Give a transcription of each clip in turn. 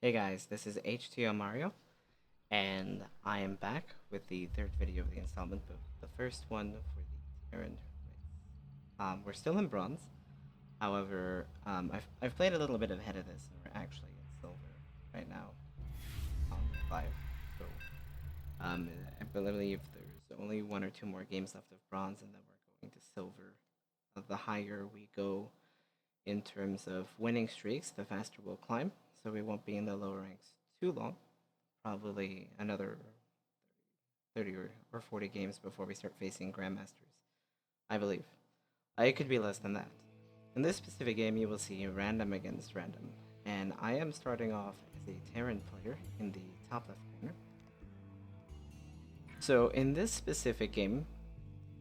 Hey guys, this is HTO Mario, and I am back with the third video of the installment book, the first one for the Terran race. We're still in bronze, however, I've played a little bit ahead of this, and we're actually in silver right now on 5. So, I believe there's only one or two more games left of bronze, and then we're going to silver. The higher we go in terms of winning streaks, the faster we'll climb, so we won't be in the lower ranks too long. Probably another 30 or 40 games before we start facing Grandmasters, I believe. It could be less than that. In this specific game, you will see random against random, and I am starting off as a Terran player in the top left corner. So in this specific game,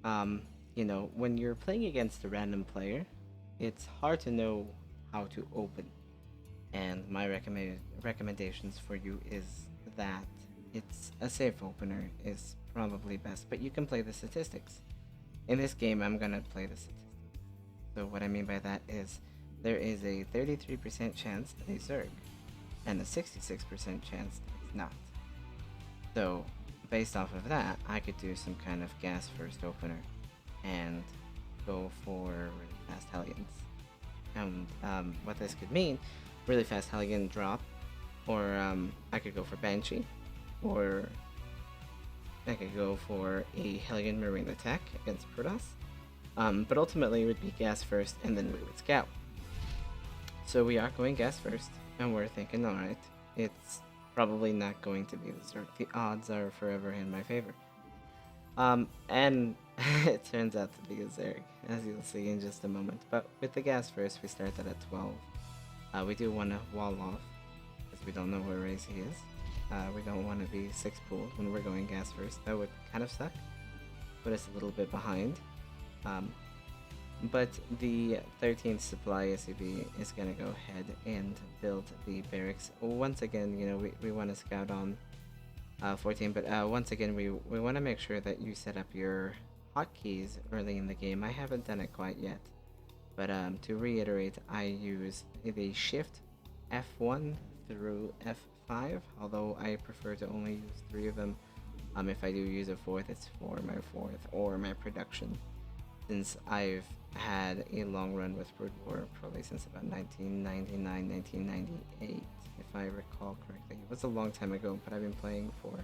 when you're playing against a random player, it's hard to know how to open. And my recommendations for you is that it's a safe opener is probably best, but you can play the statistics. In this game, I'm gonna play the statistics. So what I mean by that is there is a 33% chance that it's Zerg, and a 66% chance that it's not. So based off of that, I could do some kind of gas first opener and go for really fast Hellions. And what this could mean, really fast Hellion drop, or I could go for Banshee, or I could go for a Hellion Marine attack against Protoss. But ultimately, it would be gas first, and then we would scout. So we are going gas first, and we're thinking, alright, it's probably not going to be the Zerg. The odds are forever in my favor. And it turns out to be a Zerg, as you'll see in just a moment. But with the gas first, we started at 12. We do want to wall off, because we don't know where race he is. We don't want to be 6 pooled when we're going gas first. That would kind of suck. Put us a little bit behind. But the 13th supply SUV is going to go ahead and build the barracks. Once again, we want to scout on 14, but once again, we want to make sure that you set up your hotkeys early in the game. I haven't done it quite yet. But to reiterate, I use the Shift F1 through F5, although I prefer to only use 3 of them. If I do use a 4th, it's for my 4th or my production. Since I've had a long run with Brood War, probably since about 1999, 1998, if I recall correctly. It was a long time ago, but I've been playing for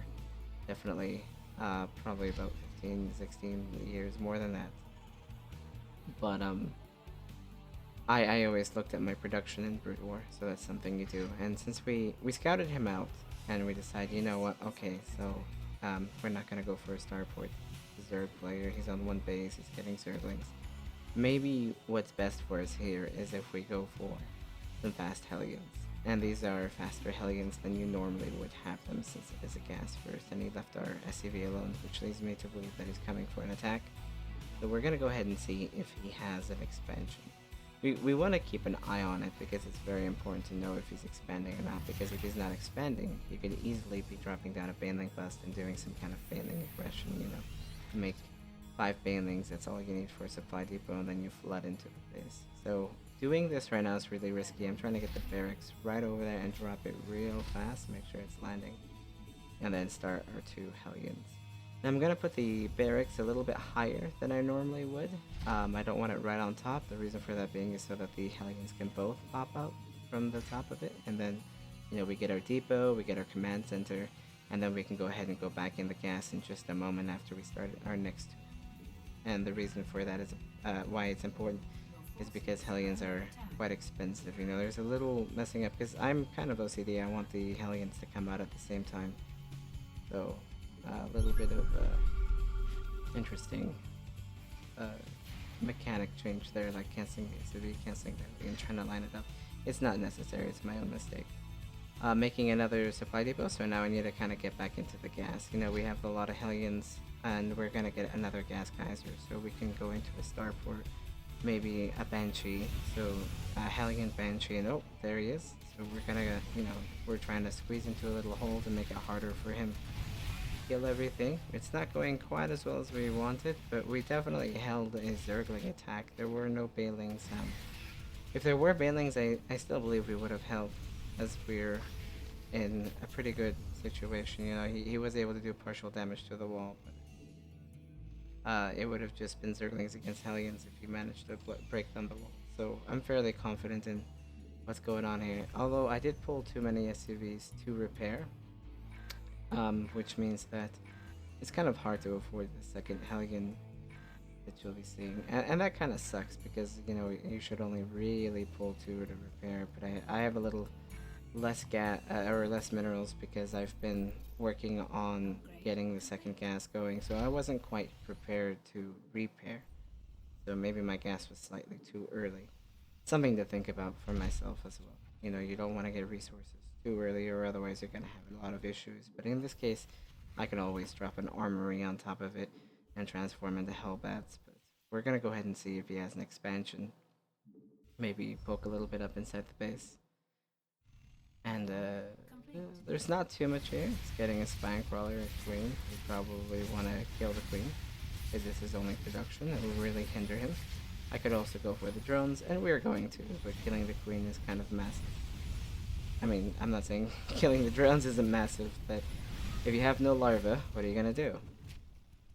definitely probably about 15, 16 years, more than that. But I always looked at my production in Brood War, so that's something you do. And since we scouted him out, and we decided, you know what, okay, so we're not gonna go for a starport. He's a Zerg player, he's on 1 base, he's getting Zerglings. Maybe what's best for us here is if we go for some fast Hellions. And these are faster Hellions than you normally would have them, since it is a gas first, and he left our SCV alone, which leads me to believe that he's coming for an attack. So we're gonna go ahead and see if he has an expansion. We want to keep an eye on it, because it's very important to know if he's expanding or not, because if he's not expanding, you could easily be dropping down a Baneling bust and doing some kind of Baneling aggression, make 5 Banelings, that's all you need for a supply depot, and then you flood into the base. So doing this right now is really risky. I'm trying to get the barracks right over there and drop it real fast, make sure it's landing, and then start our 2 Hellions. I'm gonna put the barracks a little bit higher than I normally would. I don't want it right on top. The reason for that being is so that the Hellions can both pop out from the top of it, and then we get our depot, we get our command center, and then we can go ahead and go back in the gas in just a moment after we start our next 2. And the reason for that is why it's important is because Hellions are quite expensive. There's a little messing up, because I'm kind of OCD. I want the Hellions to come out at the same time. So a little bit of interesting mechanic change there, like canceling the ACV, canceling the and trying to line it up. It's not necessary, it's my own mistake. Making another supply depot, so now I need to kind of get back into the gas. We have a lot of Hellions, and we're gonna get another gas geyser, so we can go into a starport, maybe a Banshee, so a Hellion Banshee, and oh, there he is. So we're gonna, we're trying to squeeze into a little hole to make it harder for him kill everything. It's not going quite as well as we wanted, but we definitely held a Zergling attack. There were no Banelings. If there were Banelings, I still believe we would have held, as we're in a pretty good situation. You know, he was able to do partial damage to the wall, but it would have just been Zerglings against Hellions if he managed to break down the wall. So I'm fairly confident in what's going on here. Although I did pull too many SUVs to repair, which means that it's kind of hard to afford the second Hellion that you'll be seeing, and that kind of sucks because you know you should only really pull two to repair. But I have a little less gas or less minerals because I've been working on getting the second gas going, so I wasn't quite prepared to repair. So maybe my gas was slightly too early. Something to think about for myself as well. You know, you don't want to get resources too early, or otherwise you're gonna have a lot of issues. But in this case, I can always drop an armory on top of it and transform into Hellbats. But we're gonna go ahead and see if he has an expansion. Maybe poke a little bit up inside the base. And there's not too much here. It's getting a spine crawler, a queen. We probably want to kill the queen. If this is only production, it will really hinder him. I could also go for the drones, and we're going to, but killing the queen is kind of massive. I mean, I'm not saying killing the drones isn't massive, but if you have no larva, what are you gonna do?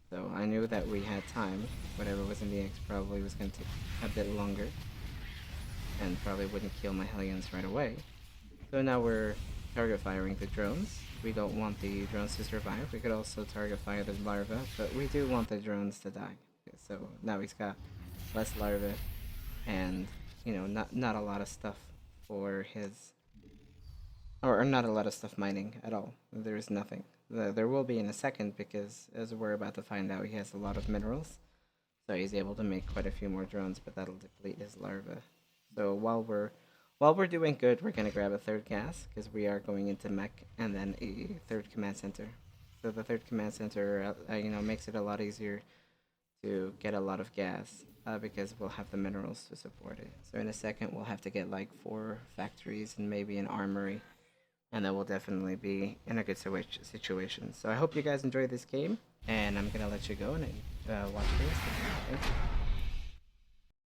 So I knew that we had time. Whatever was in the eggs probably was gonna take a bit longer, and probably wouldn't kill my Hellions right away. So now we're target firing the drones. We don't want the drones to survive. We could also target fire the larva, but we do want the drones to die. Okay, so now he's got less larvae and you know not a lot of stuff for his or not a lot of stuff mining at all. There's nothing. There will be in a second because as we're about to find out, he has a lot of minerals, so he's able to make quite a few more drones, but that'll deplete his larva. So while we're doing good, we're gonna grab a third gas because we are going into mech and then a third command center. So the third command center, makes it a lot easier to get a lot of gas because we'll have the minerals to support it. So in a second, we'll have to get like 4 factories and maybe an armory, and then we'll definitely be in a good situation. So I hope you guys enjoyed this game, and I'm gonna let you go and watch the rest of it. Thank you.